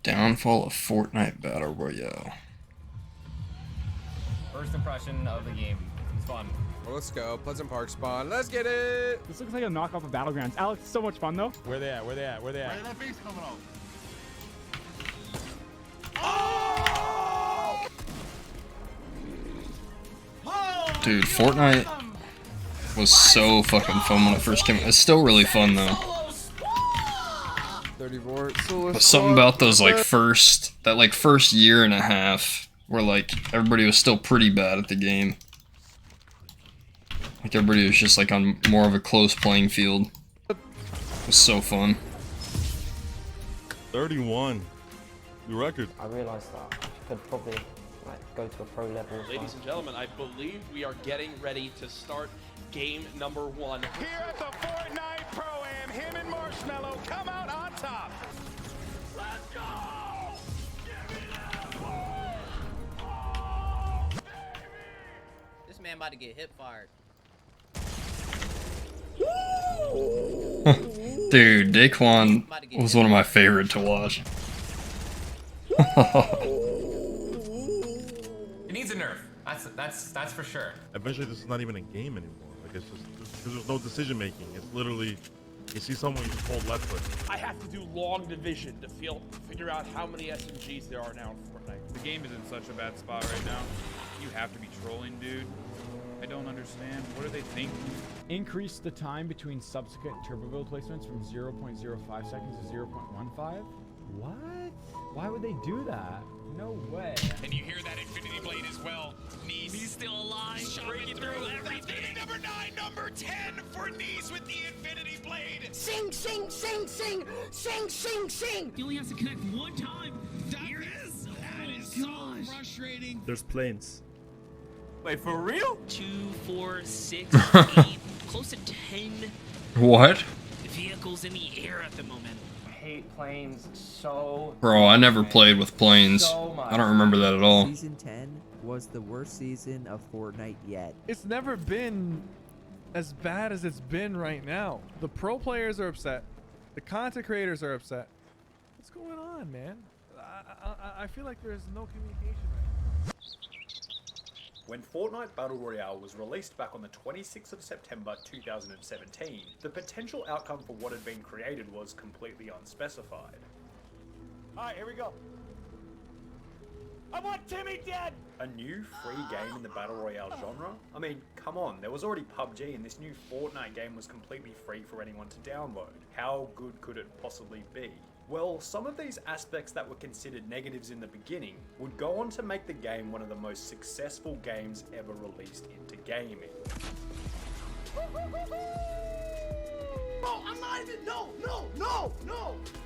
Downfall of Fortnite Battle Royale. First impression of the game. It's fun. Well, let's go. Pleasant Park spawn. Let's get it. This looks like a knockoff of Battlegrounds. Alex, it's so much fun though. Where they at? Where they at? Where they at? Where did that face coming out? Dude, Fortnite was so fucking fun when it first came out. It's still really fun though. 34. But something about those first year and a half where everybody was still pretty bad at the game. Like everybody was just on more of a close playing field. It was so fun. 31. New record. I realised that I could probably go to a pro level. Ladies and gentlemen, I believe we are getting ready to start game number 1. Here at the Fortnite Pro-Am, him and Marshmallow come out on top. Let's go! Give me that ball! Oh, baby! This man about to get hip fired. Dude, Daquan was one of my favorite to watch. It needs a nerf. That's for sure. Eventually, this is not even a game anymore. It's just because there's no decision making. It's literally you see someone, you just hold left click. I have to do long division to figure out how many SMGs there are now in Fortnite. The game is in such a bad spot right now. You have to be trolling, dude. I don't understand. What are they thinking? Increase the time between subsequent turbo build placements from 0.05 seconds to 0.15. What? Why would they do that? No way. And you hear that Infinity Blade as well. He's still alive. Breaking through everything. Number 9, number 10 for Knees with the Infinity Blade. Sing, sing, sing, sing, sing, sing, sing. He only has to connect one time. That is so frustrating. There's planes. Wait, for real? 2, 4, 6, 8, close to 10 What? vehicles in the air at the moment. I hate planes so. Bro, I never played with planes. So much. I don't remember that at all. Season 10 was the worst season of Fortnite yet. It's never been as bad as it's been right now. The pro players are upset. The content creators are upset. What's going on, man? I feel like there's no communication right now. When Fortnite Battle Royale was released back on the 26th of September 2017, the potential outcome for what had been created was completely unspecified. Alright, here we go. I want Timmy dead! A new free game in the Battle Royale genre? I mean, come on, there was already PUBG and this new Fortnite game was completely free for anyone to download. How good could it possibly be? Well, some of these aspects that were considered negatives in the beginning would go on to make the game one of the most successful games ever released into gaming. Oh, I'm not even, no!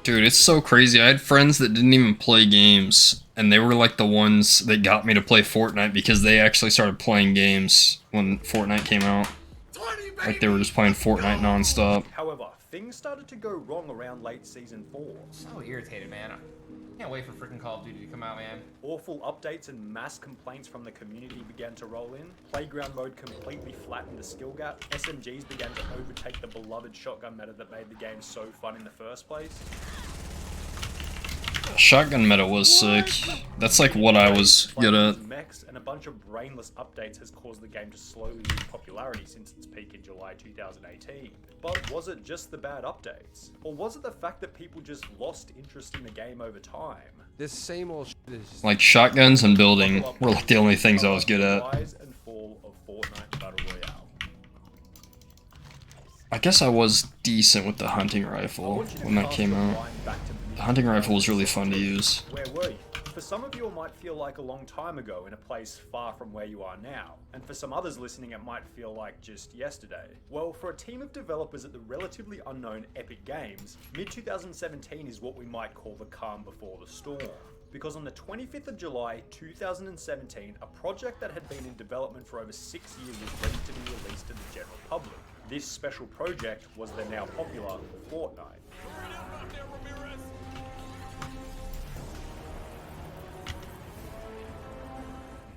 Dude, it's so crazy. I had friends that didn't even play games, and they were the ones that got me to play Fortnite because they actually started playing games when Fortnite came out. They were just playing Fortnite nonstop. However, things started to go wrong around late Season 4. So irritated, man. I can't wait for freaking Call of Duty to come out, man. Awful updates and mass complaints from the community began to roll in. Playground mode completely flattened the skill gap. SMGs began to overtake the beloved shotgun meta that made the game so fun in the first place. Shotgun meta was sick. That's what I was good at. Mechs and a bunch of brainless updates has caused the game to slowly lose popularity since its peak in July 2018. But was it just the bad updates? Or was it the fact that people just lost interest in the game over time? This same old shit is just Shotguns and building were the only things I was good at. Rise and fall of Fortnite Battle Royale. I guess I was decent with the hunting rifle when that came out. The hunting rifle was really fun to use. Where were you? For some of you it might feel like a long time ago in a place far from where you are now, and for some others listening it might feel like just yesterday. Well, for a team of developers at the relatively unknown Epic Games, mid-2017 is what we might call the calm before the storm. Because on the 25th of July 2017, a project that had been in development for over 6 years was ready to be released to the general public. This special project was the now popular Fortnite.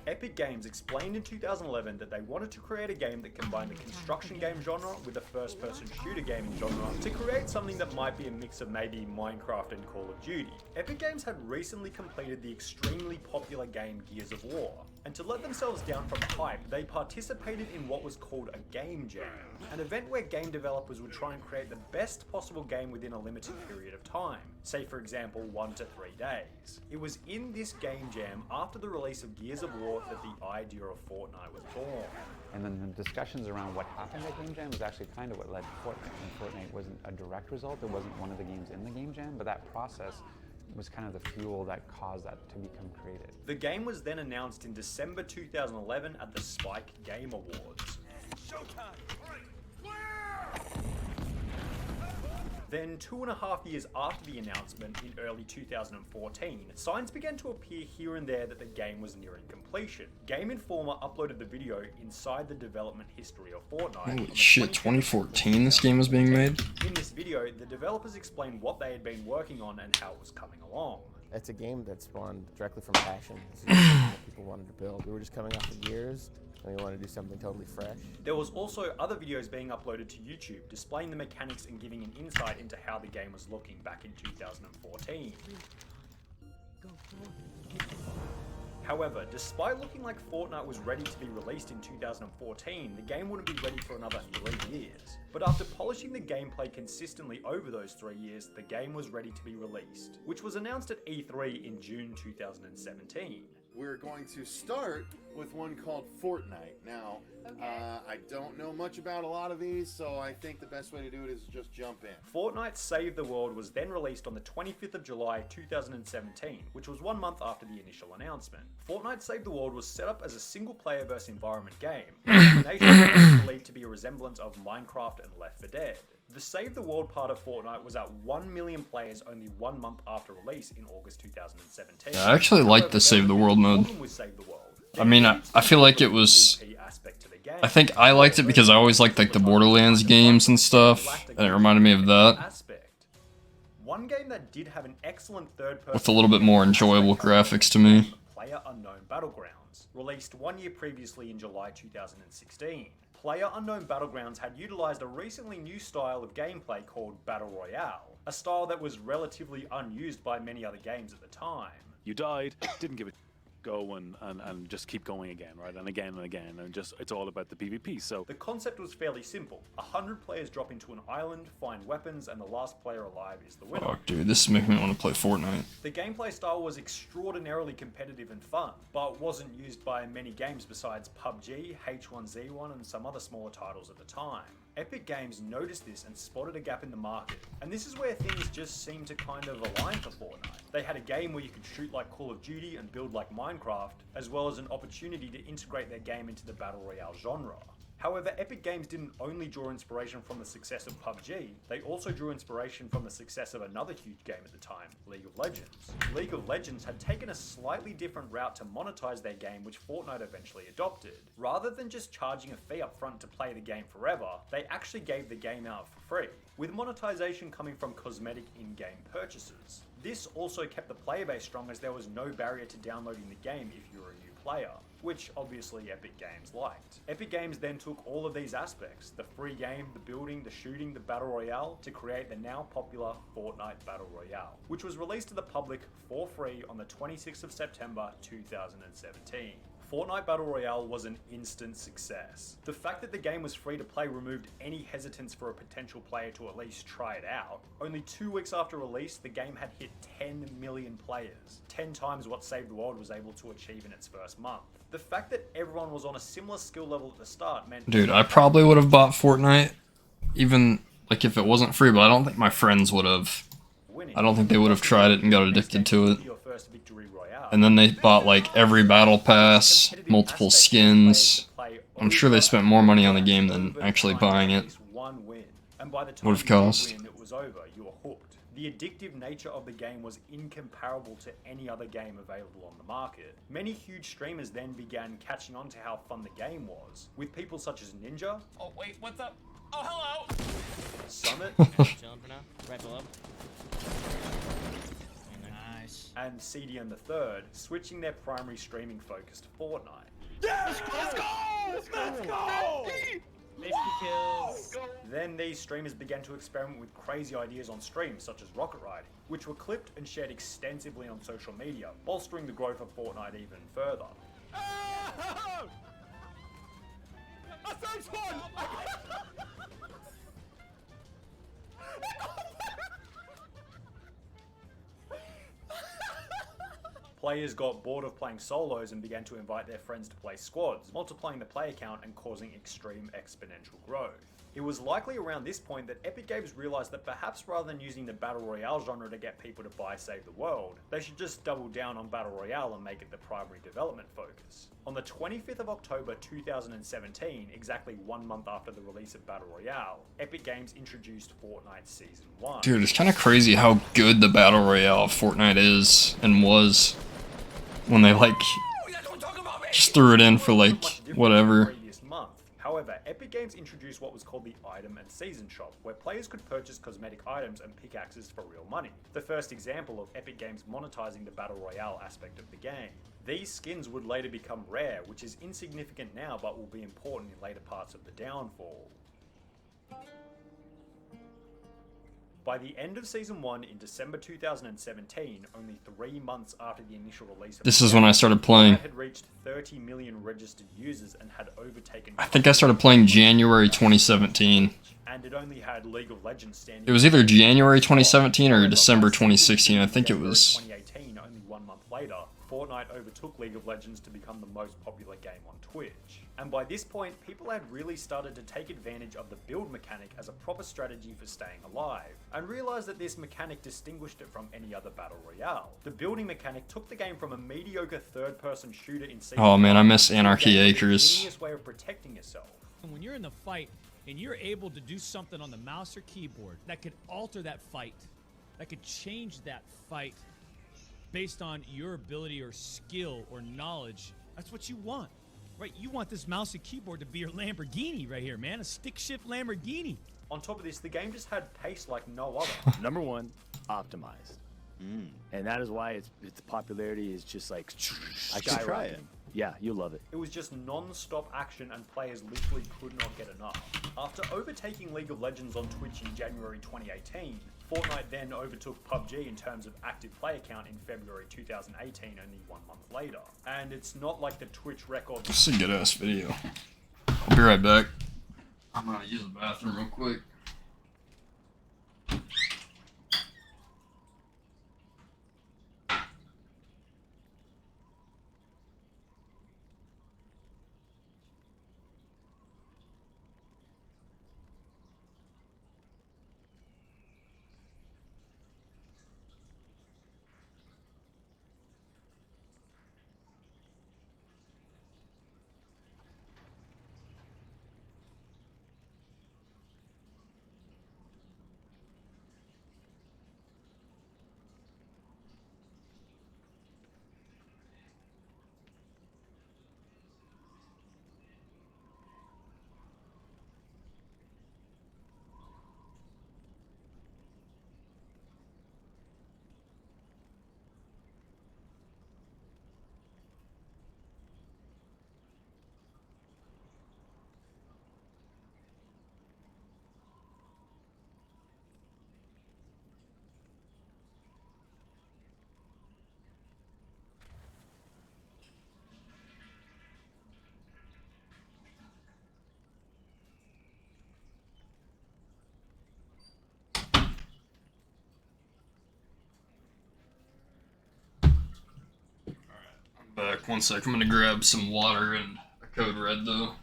Epic Games explained in 2011 that they wanted to create a game that combined the construction game genre with the first-person shooter gaming genre to create something that might be a mix of maybe Minecraft and Call of Duty. Epic Games had recently completed the extremely popular game Gears of War, and to let themselves down from the hype, they participated in what was called a game jam, an event where game developers would try and create the best possible game within a limited period of time, say for example 1 to 3 days. It was in this game jam after the release of Gears of War that the idea of Fortnite was born. And then the discussions around what happened at Game Jam was actually kind of what led to Fortnite. And Fortnite wasn't a direct result, it wasn't one of the games in the Game Jam, but that process was kind of the fuel that caused that to become created. The game was then announced in December 2011 at the Spike Game Awards. Showtime! Then 2.5 years after the announcement in early 2014, signs began to appear here and there that the game was nearing completion. Game Informer uploaded the video inside the development history of Fortnite. Holy shit, 2014 this game was being made? In this video, the developers explained what they had been working on and how it was coming along. It's a game that spawned directly from passion. This is what people wanted to build. We were just coming off of Gears, and we wanted to do something totally fresh. There was also other videos being uploaded to YouTube displaying the mechanics and giving an insight into how the game was looking back in 2014. However, despite looking like Fortnite was ready to be released in 2014, the game wouldn't be ready for another 3 years. But after polishing the gameplay consistently over those 3 years, the game was ready to be released, which was announced at E3 in June 2017. We're going to start with one called Fortnite. Now, I don't know much about a lot of these, so I think the best way to do it is just jump in. Fortnite Save the World was then released on the 25th of July 2017, which was 1 month after the initial announcement. Fortnite Save the World was set up as a single-player versus environment game, with the nation believed to be a resemblance of Minecraft and Left 4 Dead. The Save the World part of Fortnite was at 1 million players only 1 month after release in August 2017. Yeah, I actually like the Save the World mode. I mean, I feel like it was... I think I liked it because I always liked like the Borderlands games and stuff, and it reminded me of that. One game that did have an excellent third-person with a little bit more enjoyable graphics to me. PlayerUnknown Battlegrounds, released 1 year previously in July 2016. PlayerUnknown Battlegrounds had utilized a recently new style of gameplay called Battle Royale, a style that was relatively unused by many other games at the time. You died, didn't give it go and just keep going again, right? And again, and just it's all about the PvP. So the concept was fairly simple. 100 players drop into an island, find weapons, and the last player alive is the winner. Fuck, dude, this is making me want to play Fortnite. The gameplay style was extraordinarily competitive and fun, but wasn't used by many games besides PUBG, H1Z1, and some other smaller titles at the time. Epic Games noticed this and spotted a gap in the market, and this is where things just seemed to kind of align for Fortnite. They had a game where you could shoot like Call of Duty and build like Minecraft, as well as an opportunity to integrate their game into the Battle Royale genre. However, Epic Games didn't only draw inspiration from the success of PUBG, they also drew inspiration from the success of another huge game at the time, League of Legends. League of Legends had taken a slightly different route to monetize their game, which Fortnite eventually adopted. Rather than just charging a fee up front to play the game forever, they actually gave the game out for free, with monetization coming from cosmetic in-game purchases. This also kept the player base strong as there was no barrier to downloading the game if you were a new player, which obviously Epic Games liked. Epic Games then took all of these aspects, the free game, the building, the shooting, the Battle Royale, to create the now popular Fortnite Battle Royale, which was released to the public for free on the 26th of September 2017. Fortnite Battle Royale was an instant success. The fact that the game was free to play removed any hesitance for a potential player to at least try it out. Only 2 weeks after release, the game had hit 10 million players, 10 times what Save the World was able to achieve in its first month. The fact that everyone was on a similar skill level at the start meant... Dude, I probably would have bought Fortnite, even like if it wasn't free, but I don't think my friends would have. I don't think they would have tried it and got addicted to it. And then they bought like every battle pass, multiple skins. I'm sure they spent more money on the game than actually buying it. Would have cost. It was over, you were hooked. The addictive nature of the game was incomparable to any other game available on the market. Many huge streamers then began catching on to how fun the game was, with people such as Ninja. Oh wait, what's up? Oh hello. Summit. Chilling for now. Right below. Nice. and Sunnyv2 switching their primary streaming focus to Fortnite. Yes! Let's go! Let's go! 50 kills. Then these streamers began to experiment with crazy ideas on stream, such as rocket riding, which were clipped and shared extensively on social media, bolstering the growth of Fortnite even further. Oh! A third one! Players got bored of playing solos and began to invite their friends to play squads, multiplying the player count and causing extreme exponential growth. It was likely around this point that Epic Games realized that perhaps rather than using the Battle Royale genre to get people to buy Save the World, they should just double down on Battle Royale and make it the primary development focus. On the 25th of October 2017, exactly 1 month after the release of Battle Royale, Epic Games introduced Fortnite Season 1. Dude, it's kind of crazy how good the Battle Royale of Fortnite is and was when they like just threw it in for like whatever. However, Epic Games introduced what was called the Item and Season Shop, where players could purchase cosmetic items and pickaxes for real money. The first example of Epic Games monetizing the Battle Royale aspect of the game. These skins would later become rare, which is insignificant now but will be important in later parts of the downfall. By the end of Season 1 in December 2017, only 3 months after the initial release of This is when I started playing. Fortnite had reached 30 million registered users and had overtaken... I think I started playing January 2017. And it only had League of Legends standing... It was either January 2017 or December 2016. I think it was. 2018, only 1 month later, Fortnite overtook League of Legends to become the most popular game on Twitch. And by this point, people had really started to take advantage of the build mechanic as a proper strategy for staying alive, and realized that this mechanic distinguished it from any other Battle Royale. The building mechanic took the game from a mediocre third-person shooter in Season Oh man, I 1 miss to Anarchy the Acres. ingenious way of protecting yourself. When you're in the fight and you're able to do something on the mouse or keyboard that could alter that fight, that could change that fight based on your ability or skill or knowledge, that's what you want. Right, you want this mouse and keyboard to be your Lamborghini right here, man. A stick-shift Lamborghini. On top of this, the game just had pace like no other. Number one, optimized. And that is why its popularity is just like I should try it. Yeah, you'll love it. It was just non-stop action and players literally could not get enough. After overtaking League of Legends on Twitch in January 2018, Fortnite then overtook PUBG in terms of active player count in February 2018, only 1 month later. And it's not like the Twitch record... This is a good ass video. I'll be right back. I'm gonna use the bathroom real quick. Back 1 sec. I'm gonna grab some water and a code red though.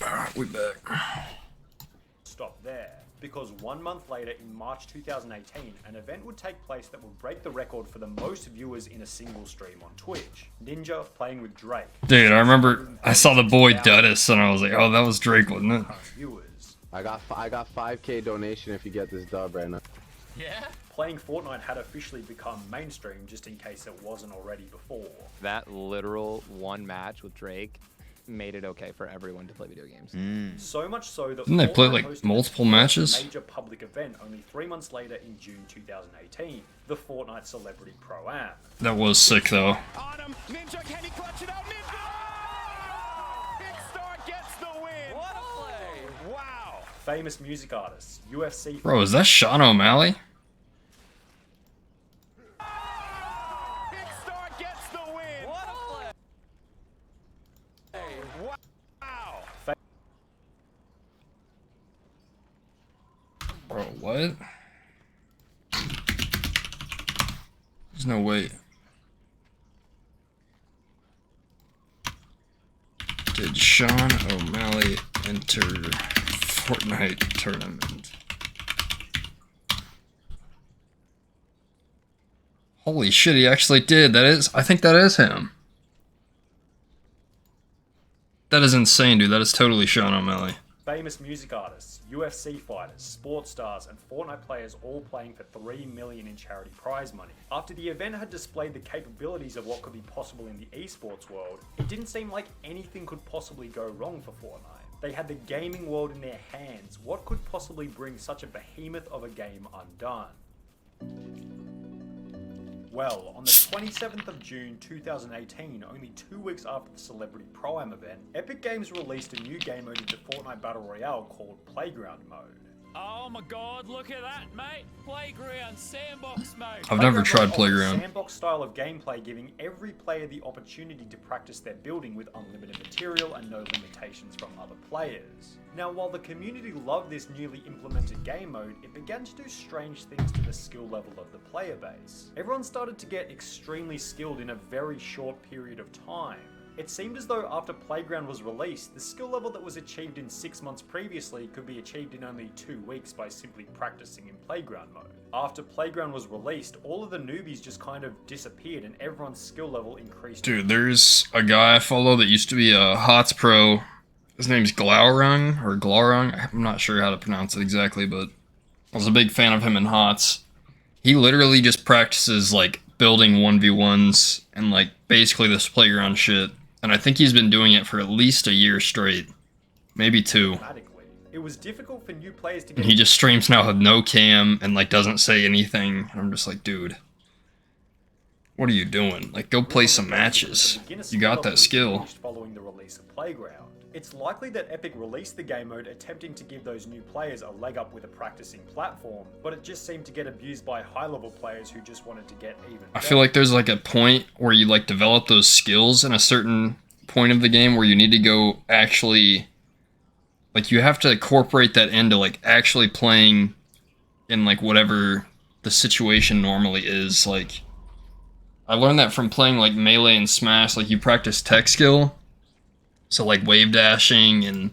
Alright, we back. Stop there. because 1 month later in March 2018, an event would take place that would break the record for the most viewers in a single stream on Twitch. Ninja playing with Drake. Dude, I remember I saw the boy Dudus and I was like, oh, that was Drake, wasn't it? Viewers. I got 5K donation if you get this dub right now. Yeah? Playing Fortnite had officially become mainstream just in case it wasn't already before. That literal one match with Drake made it okay for everyone to play video games. So much so that Didn't they play Fortnite like hosted multiple its first matches? major public event only 3 months later in June 2018, the Fortnite Celebrity Pro-Am. That was sick though. Ninja, can he clutch it out? Ninja! Big Star gets the win. What a play! Wow. Famous music artists, UFC. Bro, is that Sean O'Malley? Big Star gets the win. What a play! Wow. Bro, what? There's no way. Did Sean O'Malley enter Fortnite tournament? Holy shit, he actually did. I think that is him. That is insane, dude. That is totally Sean O'Malley. Famous music artists, UFC fighters, sports stars, and Fortnite players all playing for $3 million in charity prize money. After the event had displayed the capabilities of what could be possible in the esports world, it didn't seem like anything could possibly go wrong for Fortnite. They had the gaming world in their hands. What could possibly bring such a behemoth of a game undone? Well, on the 27th of June 2018, only 2 weeks after the Celebrity Pro-Am event, Epic Games released a new game mode into Fortnite Battle Royale called Playground Mode. Oh my god, look at that, mate. Playground, sandbox mode. I've never tried offers a Playground. sandbox style of gameplay, giving every player the opportunity to practice their building with unlimited material and no limitations from other players. Now, while the community loved this newly implemented game mode, it began to do strange things to the skill level of the player base. Everyone started to get extremely skilled in a very short period of time. It seemed as though after Playground was released, the skill level that was achieved in 6 months previously could be achieved in only 2 weeks by simply practicing in Playground mode. After Playground was released, all of the newbies just kind of disappeared and everyone's skill level increased. Dude, there's a guy I follow that used to be a HOTS pro. His name's Glaurung, or Glaurung. I'm not sure how to pronounce it exactly, but I was a big fan of him in HOTS. He literally just practices, like, building 1v1s and, like, basically this Playground shit. And I think he's been doing it for at least a year straight. Maybe 2. It was difficult for new players to get. And he just streams now with no cam and, like, doesn't say anything. And I'm just like, dude, what are you doing? Like, go play some matches. You got that skill. Following the release of Playground. It's likely that Epic released the game mode attempting to give those new players a leg up with a practicing platform, but it just seemed to get abused by high-level players who just wanted to get even better. I feel like there's like a point where you like develop those skills in a certain point of the game where you need to go actually, like, you have to incorporate that into like actually playing in like whatever the situation normally is. Like, I learned that from playing like Melee and Smash. Like, you practice tech skill. So like wave dashing and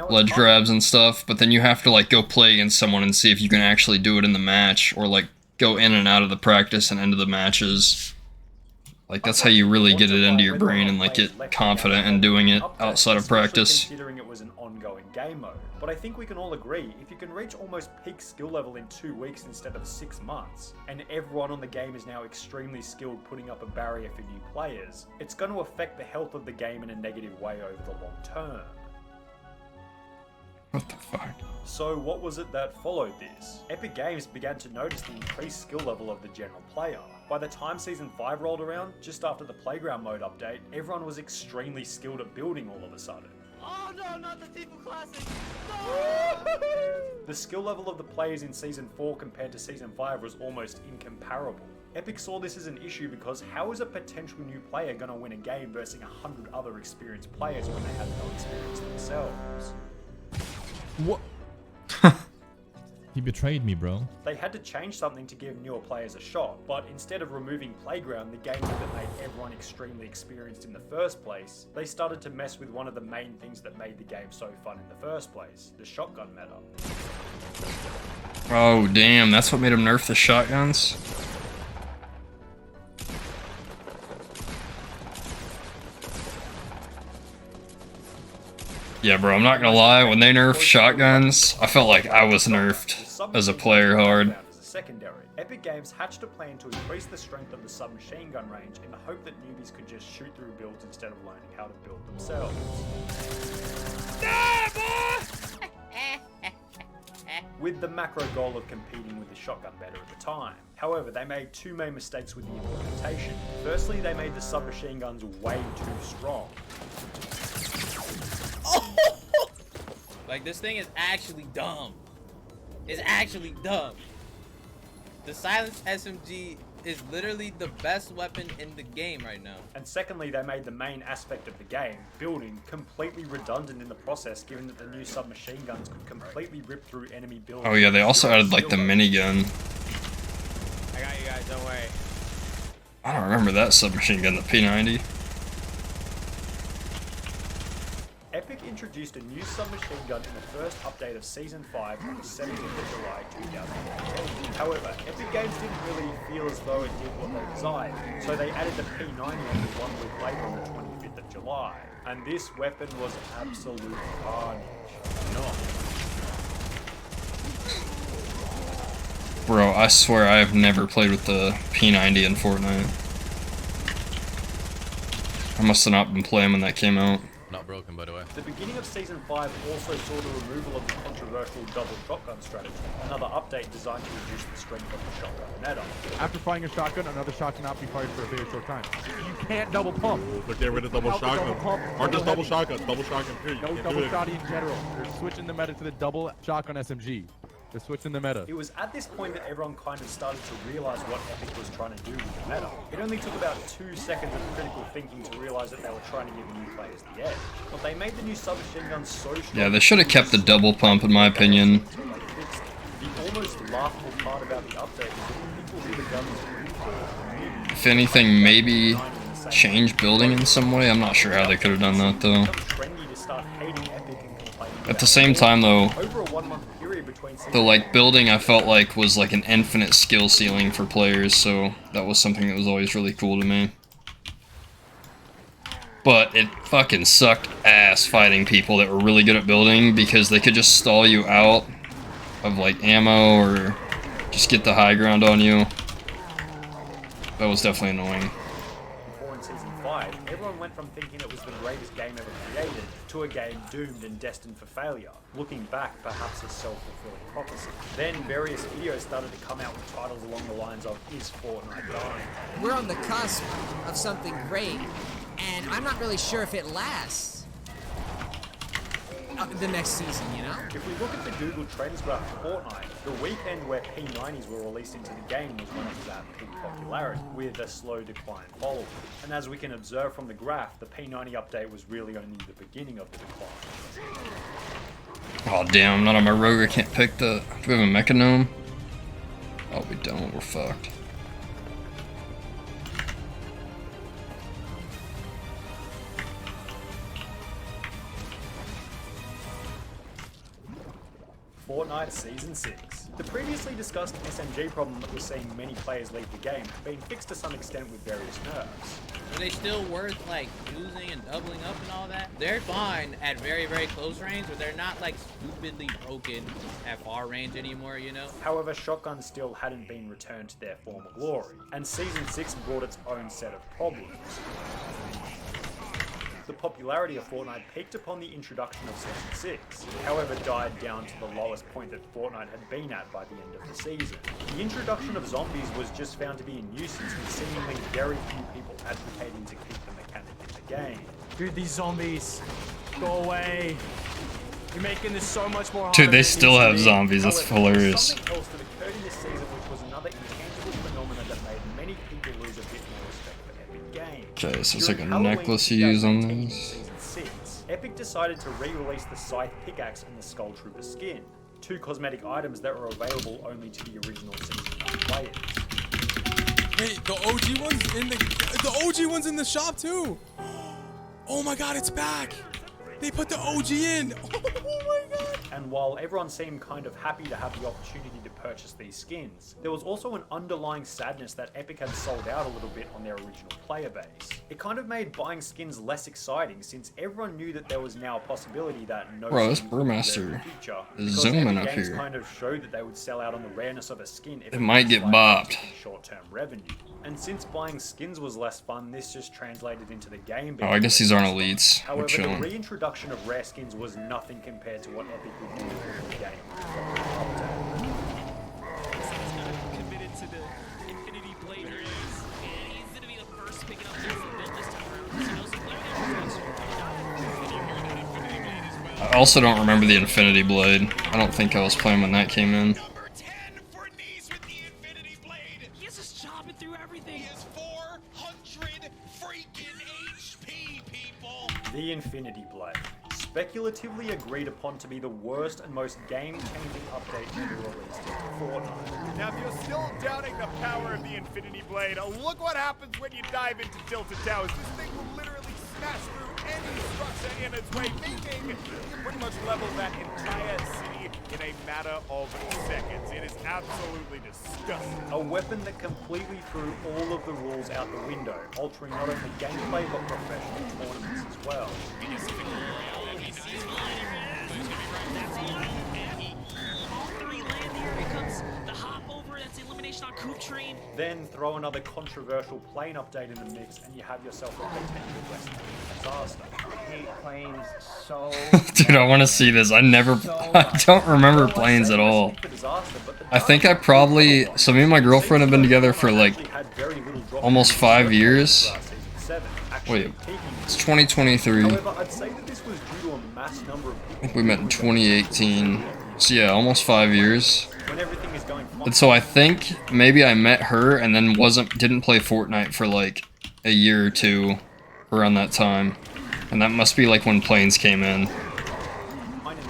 ledge grabs and stuff, but then you have to like go play against someone and see if you can actually do it in the match, or like go in and out of the practice and into the matches. Like, that's how you really get it into your brain and like get confident in doing it outside of practice. Considering it was an ongoing game mode. But I think we can all agree, if you can reach almost peak skill level in 2 weeks instead of 6 months, and everyone on the game is now extremely skilled putting up a barrier for new players, it's going to affect the health of the game in a negative way over the long term. What the fuck? So what was it that followed this? Epic Games began to notice the increased skill level of the general player. By the time Season 5 rolled around, just after the Playground mode update, everyone was extremely skilled at building all of a sudden. Oh no, not the Tifu Classic! The skill level of the players in Season 4 compared to Season 5 was almost incomparable. Epic saw this as an issue because how is a potential new player going to win a game versus 100 other experienced players when they have no experience themselves? What? He betrayed me, bro. They had to change something to give newer players a shot, but instead of removing Playground, the game that made everyone extremely experienced in the first place, they started to mess with one of the main things that made the game so fun in the first place, the shotgun meta. Oh damn, that's what made him nerf the shotguns? Yeah, bro, I'm not gonna lie, when they nerfed shotguns, I felt like I was nerfed as a player hard. Secondary. Epic Games hatched a plan to increase the strength of the submachine gun range in the hope that newbies could just shoot through builds instead of learning how to build themselves. With the macro goal of competing with the shotgun better at the time. However, they made two main mistakes with the implementation. Firstly, they made the submachine guns way too strong. Like, this thing is actually dumb. It's actually dumb. The silenced SMG is literally the best weapon in the game right now. And secondly, they made the main aspect of the game, building, completely redundant in the process, given that the new submachine guns could completely rip through enemy buildings. Oh yeah, they also added like the minigun. I got you guys, don't worry. I don't remember that submachine gun, the P90. Epic introduced a new submachine gun in the first update of Season 5 on the 17th of July 2018. However, Epic Games didn't really feel as though it did what they desired, so they added the P90 only 1 week later on the 25th of July. And this weapon was absolute carnage. Bro, I swear I have never played with the P90 in Fortnite. I must have not been playing when that came out. Not broken, by the way. The beginning of Season 5 also saw the removal of the controversial double shotgun strategy, another update designed to reduce the strength of the shotgun meta. After firing a shotgun, another shot cannot be fired for a very short time. You can't double pump. But get rid of double shotgun. Or just double shotgun. Double shotgun, period. No double shotty in general. They're switching the meta to the double shotgun SMG. They're switching the meta. It was at this point that everyone kind of started to realize what Epic was trying to do with the meta. It only took about 2 seconds of critical thinking to realize that they were trying to give new players the edge. But they made the new submachine guns so strong. Yeah, they should have kept the double pump in my opinion. The almost laughable part about the update is that the people who the guns were good for. If anything, maybe change building in some way. I'm not sure how they could have done that though. At the same time though, the like building I felt like was like an infinite skill ceiling for players, so that was something that was always really cool to me. But it fucking sucked ass fighting people that were really good at building because they could just stall you out of like ammo or just get the high ground on you. That was definitely annoying. Before in Season 5, everyone went from thinking it was the greatest game ever created to a game doomed and destined for failure. Looking back, perhaps a self-fulfilling prophecy. Then various videos started to come out with titles along the lines of, "Is Fortnite dying?" We're on the cusp of something great, and I'm not really sure if it lasts the next season, you know? If we look at the Google Trends graph for Fortnite, the weekend where P90s were released into the game was when it was at peak popularity, with a slow decline following. And as we can observe from the graph, the P90 update was really only the beginning of the decline. Oh damn, I'm not on my rogue, I can't pick the... Do we have a Mechanome? Oh, we don't, we're fucked. Fortnite Season 6. The previously discussed SMG problem that was seeing many players leave the game had been fixed to some extent with various nerfs. Are they still worth like using and doubling up and all that? They're fine at very, very close range, but they're not like stupidly broken at far range anymore, you know? However, shotguns still hadn't been returned to their former glory, and Season 6 brought its own set of problems. The popularity of Fortnite peaked upon the introduction of Season 6, however died down to the lowest point that Fortnite had been at by the end of the season. The introduction of zombies was just found to be a nuisance, with seemingly very few people advocating to keep the mechanic in the game. Dude, these zombies, go away. You're making this so much more harder. Dude, they still have zombies, that's hilarious. Something else that occurred in this season, which was another intangible phenomenon that made many people lose a bit more respect for Epic Games. Okay, so it's like a necklace you use on these. Season 6, Epic decided to re-release the Scythe pickaxe and the Skull Trooper skin. 2 cosmetic items that were available only to the original Season 1 players. Wait, the OG one's in the OG one's in the shop too. Oh my god, it's back. They put the OG in. Oh my god. And while everyone seemed kind of happy to have the opportunity to purchase these skins, there was also an underlying sadness that Epic had sold out a little bit on their original player base. It kind of made buying skins less exciting since everyone knew that there was now a possibility that no Bro, this skins would be there in Brewmaster the future, is because zooming Epic up Games here. kind of showed that they would sell out on the rareness of a skin if It might get bopped. short-term revenue. And since buying skins was less fun, this just translated into the game. Oh, I guess these aren't elites. We're However, the chilling. reintroduction of rare skins was nothing compared to what Epic would do in the game. Committed to the Infinity Blade release, and he's gonna be the first picking up this build this time around. So no supply. I also don't remember the Infinity Blade. I don't think I was playing when that came in. He is just chopping through everything. He has 400 freaking HP, people. The Infinity Blade. Speculatively agreed upon to be the worst and most game-changing update ever released into Fortnite. Now, if you're still doubting the power of the Infinity Blade, look what happens when you dive into Tilted Towers. This thing will literally smash through any structure in its way, meaning you can pretty much level that entire city in a matter of seconds. It is absolutely disgusting. A weapon that completely threw all of the rules out the window, altering not only gameplay but professional tournaments as well. Then throw another controversial plane update in the mix and you have yourself a potential Western disaster. I hate planes so Dude, I want to see this. I don't remember planes at all. I think I probably, so me and my girlfriend have been together for like almost 5 years. Wait, it's 2023. However, I'd say that this was due to a mass number of people. I think we met in 2018. So yeah, almost 5 years. When everything is going fine. And so I think maybe I met her and then didn't play Fortnite for like a year or two around that time. And that must be like when planes came in. In the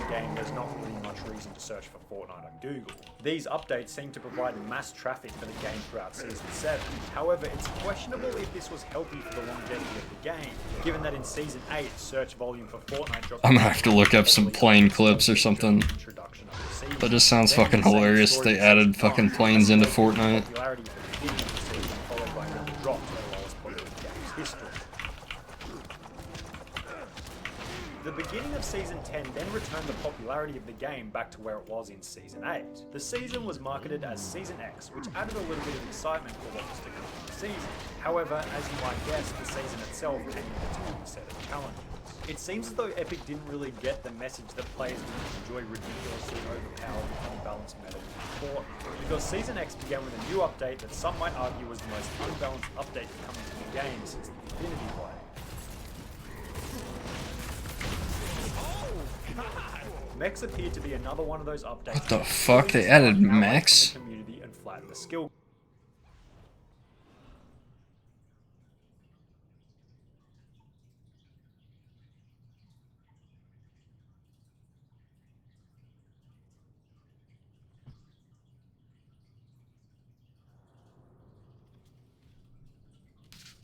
game, there's not really much reason to search for Fortnite on Google. These updates seem to provide mass traffic for the game throughout Season 7. However, it's questionable if this was healthy for the longevity of the game, given that in Season 8, search volume for Fortnite dropped. I'm gonna have to look up some plane clips or something. That just sounds fucking hilarious. They added fucking planes into Fortnite. Popularity at the beginning of the season, followed by another drop to the lowest point in the game's history. The beginning of Season 10 then returned the popularity of the game back to where it was in Season 8. The season was marketed as Season X, which added a little bit of excitement for what was to come in the season. However, as you might guess, the season itself came with its own set of challenges. It seems as though Epic didn't really get the message that players would enjoy ridiculously overpowered and unbalanced meta before, because Season X began with a new update that some might argue was the most unbalanced update to come into the game since the Infinity Blade. Mechs appeared to be another one of those updates. What the fuck? They added mechs? Community and flattened the skill.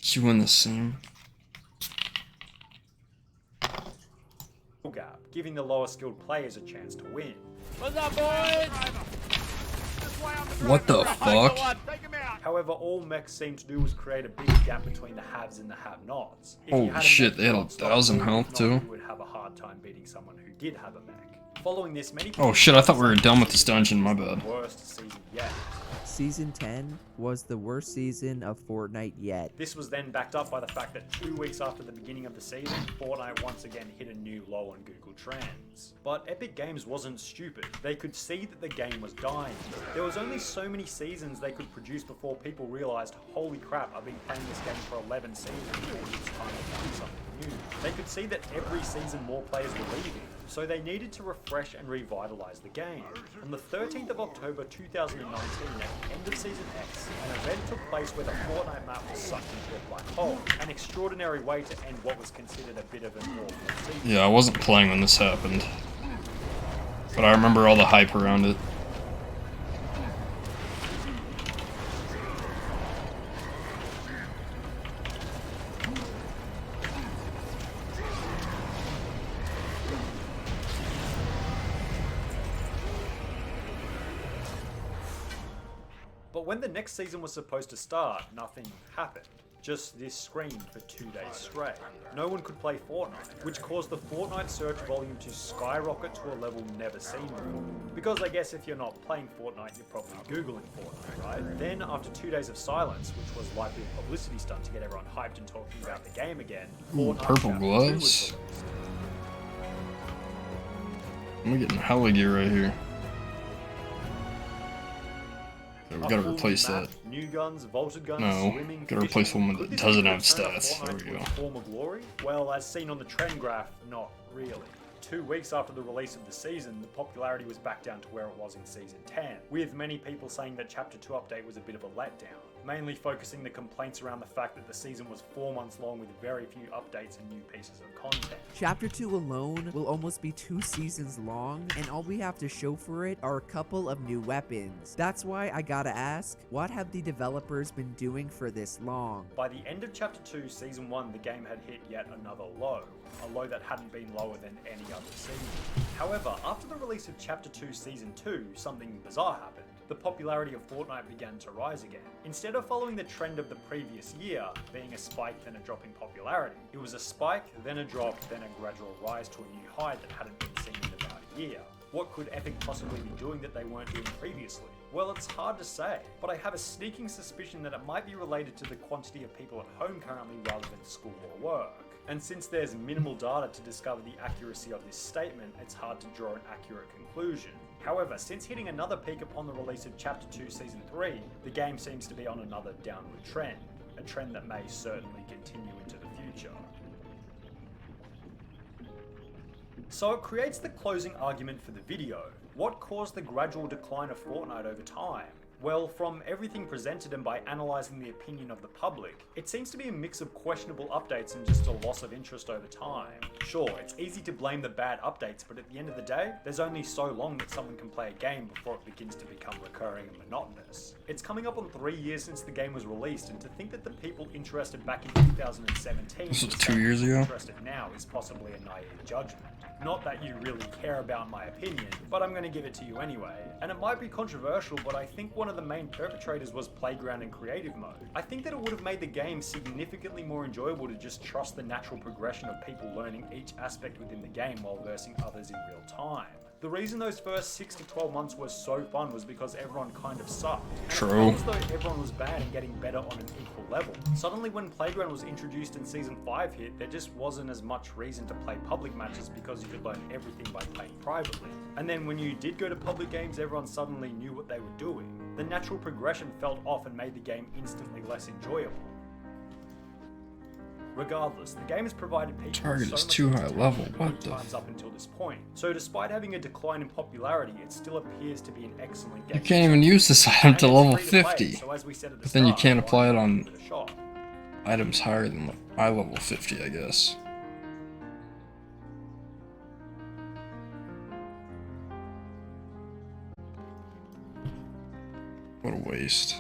You win the same. Gap, giving the lower skilled players a chance to win. What's up, boys? What the fuck? However, all mechs seemed to do was create a big gap between the haves and the have-nots. If you Holy had a shit, mech they had not 1,000 stocked, health if too. not, you would have a hard time beating someone who did have a mech. Following this, many Oh shit, I thought we were done with this dungeon, my bad. worst season yet. Season 10 was the worst season of Fortnite yet. This was then backed up by the fact that 2 weeks after the beginning of the season, Fortnite once again hit a new low on Google Trends. But Epic Games wasn't stupid. They could see that the game was dying. There was only so many seasons they could produce before people realized, holy crap, I've been playing this game for 11 seasons, maybe it's time to find something new. They could see that every season more players were leaving, so they needed to refresh and revitalize the game. On the 13th of October 2019, at the end of Season X, an event took place where the Fortnite map was sucked into a black hole, an extraordinary way to end what was considered a bit of an awful season. Yeah, I wasn't playing when this happened. But I remember all the hype around it. But when the next season was supposed to start, nothing happened. Just this screen for 2 days straight. No one could play Fortnite, which caused the Fortnite search volume to skyrocket to a level never seen before. Because I guess if you're not playing Fortnite, you're probably Googling Fortnite, right? Then, after 2 days of silence, which was likely a publicity stunt to get everyone hyped and talking about the game again, Ooh, Fortnite purple Chapter 2 was gloves. released. I'm getting hella gear right here. Okay, we A gotta full replace map, that. New guns, vaulted guns, No, swimming, gotta replace fishing. one Could that this doesn't be have the return of stats. There Fortnite we to go. its former glory? Well, as seen on the trend graph, not really. 2 weeks after the release of the season, the popularity was back down to where it was in Season 10, with many people saying that Chapter 2 update was a bit of a letdown, mainly focusing the complaints around the fact that the season was 4 months long with very few updates and new pieces of content. Chapter 2 alone will almost be 2 seasons long, and all we have to show for it are a couple of new weapons. That's why I gotta ask, what have the developers been doing for this long? By the end of Chapter 2, Season 1, the game had hit yet another low, a low that hadn't been lower than any other season. However, after the release of Chapter 2, Season 2, something bizarre happened. The popularity of Fortnite began to rise again. Instead of following the trend of the previous year, being a spike then a drop in popularity, it was a spike, then a drop, then a gradual rise to a new high that hadn't been seen in about a year. What could Epic possibly be doing that they weren't doing previously? Well, it's hard to say, but I have a sneaking suspicion that it might be related to the quantity of people at home currently rather than school or work. And since there's minimal data to discover the accuracy of this statement, it's hard to draw an accurate conclusion. However, since hitting another peak upon the release of Chapter 2 Season 3, the game seems to be on another downward trend, a trend that may certainly continue into the future. So it creates the closing argument for the video. What caused the gradual decline of Fortnite over time? Well, from everything presented and by analysing the opinion of the public, it seems to be a mix of questionable updates and just a loss of interest over time. Sure, it's easy to blame the bad updates, but at the end of the day, there's only so long that someone can play a game before it begins to become recurring and monotonous. It's coming up on 3 years since the game was released, and to think that the people interested back in 2017 This was 2 years ago. interested now is possibly a naive judgment. Not that you really care about my opinion, but I'm going to give it to you anyway. And it might be controversial, but I think one of the main perpetrators was Playground in creative mode. I think that it would have made the game significantly more enjoyable to just trust the natural progression of people learning each aspect within the game while versing others in real time. The reason those first 6 to 12 months were so fun was because everyone kind of sucked. And True. it felt as though everyone was bad and getting better on an equal level. Suddenly when Playground was introduced in Season 5 hit, there just wasn't as much reason to play public matches because you could learn everything by playing privately. And then when you did go to public games, everyone suddenly knew what they were doing. The natural progression felt off and made the game instantly less enjoyable. Regardless, the game has provided people Target so is much too high entertainment level, for what good the times up until this point. So despite having a decline in popularity, it still appears to be an excellent game. You can't even use this item to And it's level free to play, 50. so as we said at the But then you start, can't why apply it not on give it a shot? items higher than eye level 50, I guess. What a waste.